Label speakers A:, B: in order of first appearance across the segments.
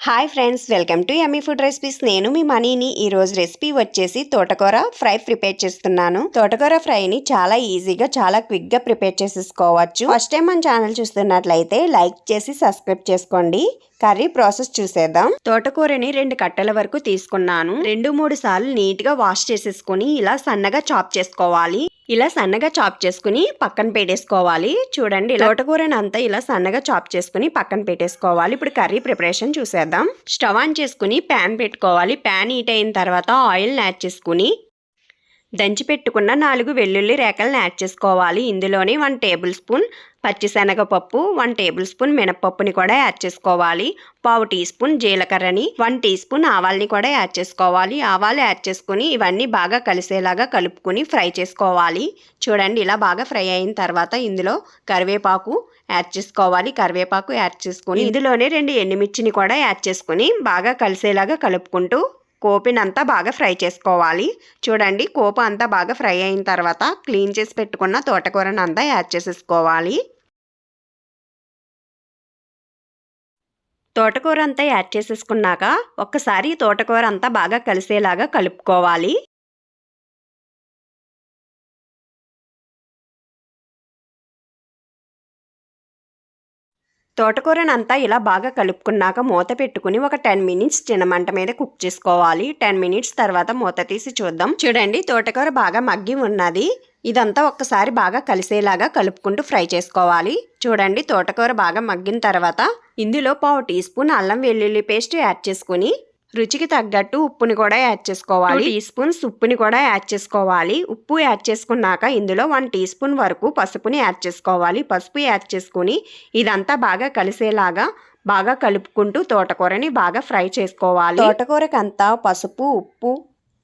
A: Hi friends, welcome to yummy food recipes. నేను మీ మనీని. ఈ రోజు రెసిపీ వచ్చేసి తోటకూర ఫ్రై ప్రిపేర్ చేస్తున్నాను. తోటకూర ఫ్రైని చాలా ఈజీగా చాలా క్విక్ గా ప్రిపేర్ చేసేసుకోవచ్చు. ఫస్ట్ టైం మన ఛానల్ చూస్తున్నట్లయితే లైక్ చేసి సబ్స్క్రైబ్ చేసుకోండి. కర్రీ ప్రాసెస్ చూసేద్దాం. తోటకూరని 2 కట్టల వరకు తీసుకున్నాను. 2-3 సార్లు నీట్ గా వాష్ చేసేసుకుని ఇలా సన్నగా చాప్ చేసుకోవాలి. ఇలా సన్నగా చాప్ చేసుకుని పక్కన పెట్టేసుకోవాలి. చూడండి, తోటకూరని అంతా ఇలా సన్నగా చాప్ చేసుకుని పక్కన పెట్టేసుకోవాలి. ఇప్పుడు కర్రీ ప్రిపరేషన్ చూసేద్దాం. స్టవ్ ఆన్ చేసుకుని ప్యాన్ పెట్టుకోవాలి. ప్యాన్ హీట్ అయిన తర్వాత ఆయిల్ యాడ్ చేసుకుని దంచి పెట్టుకున్న 4 వెల్లుల్లి రేకలను యాడ్ చేసుకోవాలి. ఇందులోని 1 టేబుల్ స్పూన్ పచ్చిశనగపప్పు, 1 టేబుల్ స్పూన్ మినపప్పుని కూడా యాడ్ చేసుకోవాలి. 1/2 టీ స్పూన్ జీలకర్రని, 1 టీ స్పూన్ ఆవాల్ని కూడా యాడ్ చేసుకోవాలి. ఆవాలు యాడ్ చేసుకుని ఇవన్నీ బాగా కలిసేలాగా కలుపుకుని ఫ్రై చేసుకోవాలి. చూడండి, ఇలా బాగా ఫ్రై అయిన తర్వాత ఇందులో కరివేపాకు యాడ్ చేసుకోవాలి. కరివేపాకు యాడ్ చేసుకుని ఇందులోనే 2 ఎండుమిర్చిని కూడా యాడ్ చేసుకుని బాగా కలిసేలాగా కలుపుకుంటూ కోపినంతా బాగా ఫ్రై చేసుకోవాలి. చూడండి, కోప అంతా బాగా ఫ్రై అయిన తర్వాత క్లీన్ చేసి పెట్టుకున్న తోటకూరను అంతా యాడ్ చేసేసుకోవాలి. తోటకూర అంతా యాడ్ చేసేసుకున్నాక ఒక్కసారి తోటకూర అంతా బాగా కలిసేలాగా కలుపుకోవాలి. తోటకూరనంతా ఇలా బాగా కలుపుకున్నాక మూత పెట్టుకుని ఒక 10 మినిట్స్ చిన్న మంట మీద కుక్ చేసుకోవాలి. 10 మినిట్స్ తర్వాత మూత తీసి చూద్దాం. చూడండి, తోటకూర బాగా మగ్గి ఉన్నది. ఇదంతా ఒక్కసారి బాగా కలిసేలాగా కలుపుకుంటూ ఫ్రై చేసుకోవాలి. చూడండి, తోటకూర బాగా మగ్గిన తర్వాత ఇందులో 1/2 టీ స్పూన్ అల్లం వెల్లుల్లి పేస్ట్ యాడ్ చేసుకుని రుచికి తగ్గట్టు ఉప్పుని కూడా యాడ్ చేసుకోవాలి. 2 టీ స్పూన్స్ ఉప్పుని కూడా యాడ్ చేసుకోవాలి. ఉప్పు యాడ్ చేసుకున్నాక ఇందులో 1 టీ స్పూన్ వరకు పసుపుని యాడ్ చేసుకోవాలి. పసుపు యాడ్ చేసుకుని ఇదంతా బాగా కలిసేలాగా బాగా కలుపుకుంటూ తోటకూరని బాగా ఫ్రై చేసుకోవాలి. తోటకూరకంతా పసుపు ఉప్పు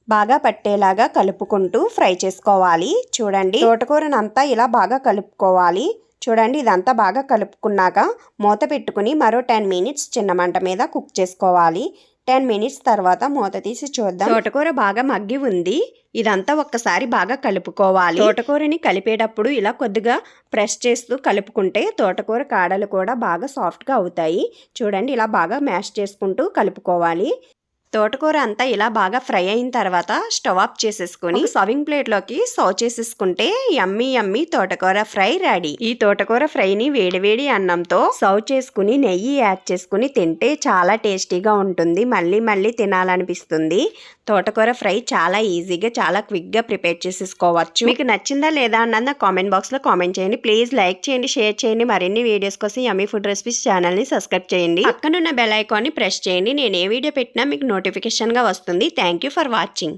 A: బాగా పట్టేలాగా కలుపుకుంటూ ఫ్రై చేసుకోవాలి. చూడండి, తోటకూరనంతా ఇలా బాగా కలుపుకోవాలి. చూడండి, ఇదంతా బాగా కలుపుకున్నాక మూత పెట్టుకుని మరో 10 మినిట్స్ చిన్న మంట మీద కుక్ చేసుకోవాలి. 10 మినిట్స్ తర్వాత మూత తీసి చూద్దాం. తోటకూర బాగా మగ్గి ఉంది. ఇదంతా ఒక్కసారి బాగా కలుపుకోవాలి. తోటకూరని కలిపేటప్పుడు ఇలా కొద్దిగా ప్రెస్ చేస్తూ కలుపుకుంటే తోటకూర కాడలు కూడా బాగా సాఫ్ట్గా అవుతాయి. చూడండి, ఇలా బాగా మ్యాష్ చేసుకుంటూ కలుపుకోవాలి. తోటకూర అంతా ఇలా బాగా ఫ్రై అయిన తర్వాత స్టవ్ ఆఫ్ చేసేసుకుని సర్వింగ్ ప్లేట్లోకి సర్వ్ చేసేసుకుంటే యమ్మీ యమ్మీ తోటకూర ఫ్రై రెడీ. ఈ తోటకూర ఫ్రైని వేడివేడి అన్నంతో సర్వ్ చేసుకుని నెయ్యి యాడ్ చేసుకుని తింటే చాలా టేస్టీగా ఉంటుంది. మళ్ళీ మళ్ళీ తినాలనిపిస్తుంది. తోటకూర ఫ్రై చాలా ఈజీగా చాలా క్విక్గా ప్రిపేర్ చేసేసుకోవచ్చు. మీకు నచ్చిందా లేదా అన్నది కామెంట్ బాక్స్లో కామెంట్ చేయండి. ప్లీజ్ లైక్ చేయండి, షేర్ చేయండి. మరిన్ని వీడియోస్ కోసం యమ్మీ ఫుడ్ రెసిపీస్ ఛానల్ని సబ్స్క్రైబ్ చేయండి. పక్కనున్న బెల్ ఐకాన్ని ప్రెస్ చేయండి. నేను ఏ వీడియో పెట్టినా మీకు నోటిఫికేషన్గా వస్తుంది. Thank you for watching.